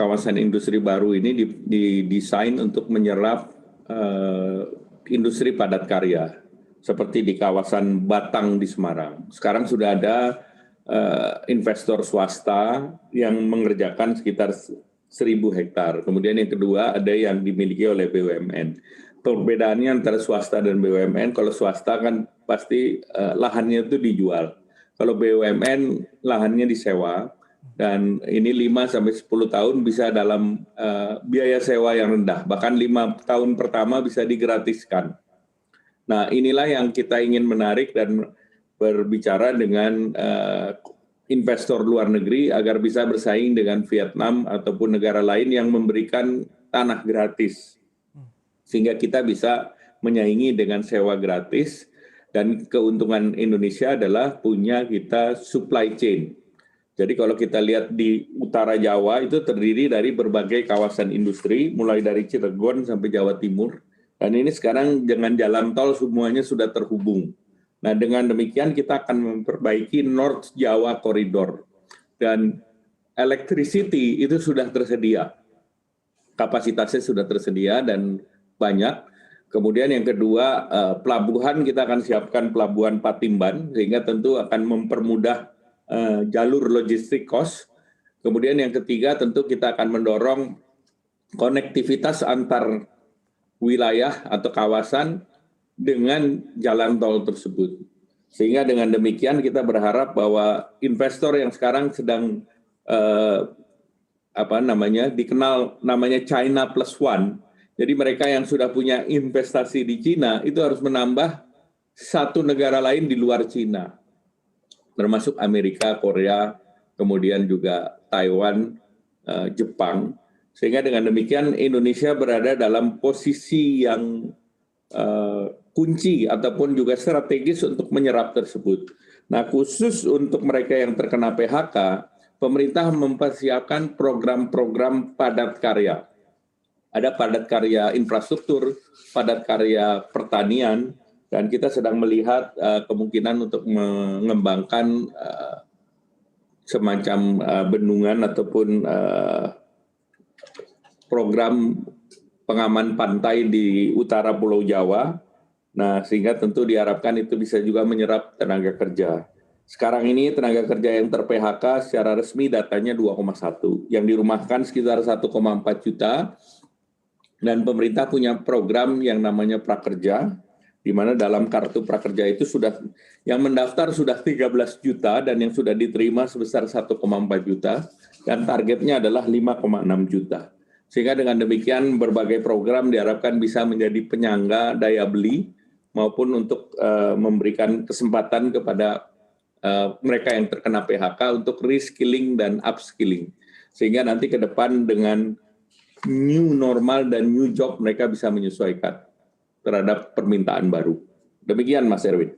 kawasan industri baru ini didesain untuk menyerap industri padat karya, seperti di kawasan Batang di Semarang. Sekarang sudah ada investor swasta yang mengerjakan sekitar 1.000 hektar. Kemudian yang kedua ada yang dimiliki oleh BUMN. Perbedaannya antara swasta dan BUMN, kalau swasta kan pasti lahannya itu dijual. Kalau BUMN lahannya disewa, dan ini 5-10 tahun bisa dalam biaya sewa yang rendah. Bahkan 5 tahun pertama bisa digratiskan. Nah, inilah yang kita ingin menarik dan berbicara dengan investor luar negeri agar bisa bersaing dengan Vietnam ataupun negara lain yang memberikan tanah gratis. Sehingga kita bisa menyaingi dengan sewa gratis, dan keuntungan Indonesia adalah punya kita supply chain. Jadi kalau kita lihat di utara Jawa itu terdiri dari berbagai kawasan industri, mulai dari Cilegon sampai Jawa Timur. Dan ini sekarang dengan jalan tol semuanya sudah terhubung. Nah, dengan demikian kita akan memperbaiki North Jawa Corridor. Dan electricity itu sudah tersedia. Kapasitasnya sudah tersedia dan banyak. Kemudian yang kedua, pelabuhan kita akan siapkan pelabuhan Patimban, sehingga tentu akan mempermudah jalur logistik cost. Kemudian yang ketiga tentu kita akan mendorong konektivitas antar wilayah atau kawasan dengan jalan tol tersebut. Sehingga dengan demikian kita berharap bahwa investor yang sekarang sedang dikenal namanya China Plus One. Jadi mereka yang sudah punya investasi di Cina itu harus menambah satu negara lain di luar Cina, termasuk Amerika, Korea, kemudian juga Taiwan, Jepang. Sehingga dengan demikian Indonesia berada dalam posisi yang kunci ataupun juga strategis untuk menyerap tersebut. Nah, khusus untuk mereka yang terkena PHK, pemerintah mempersiapkan program-program padat karya. Ada padat karya infrastruktur, padat karya pertanian, dan kita sedang melihat kemungkinan untuk mengembangkan semacam bendungan ataupun program pengaman pantai di utara Pulau Jawa. Nah, sehingga tentu diharapkan itu bisa juga menyerap tenaga kerja. Sekarang ini tenaga kerja yang ter-PHK secara resmi datanya 2,1, yang dirumahkan sekitar 1,4 juta, dan pemerintah punya program yang namanya Prakerja, di mana dalam kartu prakerja itu sudah yang mendaftar sudah 13 juta dan yang sudah diterima sebesar 1,4 juta, dan targetnya adalah 5,6 juta. Sehingga dengan demikian berbagai program diharapkan bisa menjadi penyangga daya beli maupun untuk memberikan kesempatan kepada mereka yang terkena PHK untuk reskilling dan upskilling. Sehingga nanti ke depan dengan new normal dan new job mereka bisa menyesuaikan terhadap permintaan baru. Demikian Mas Erwin.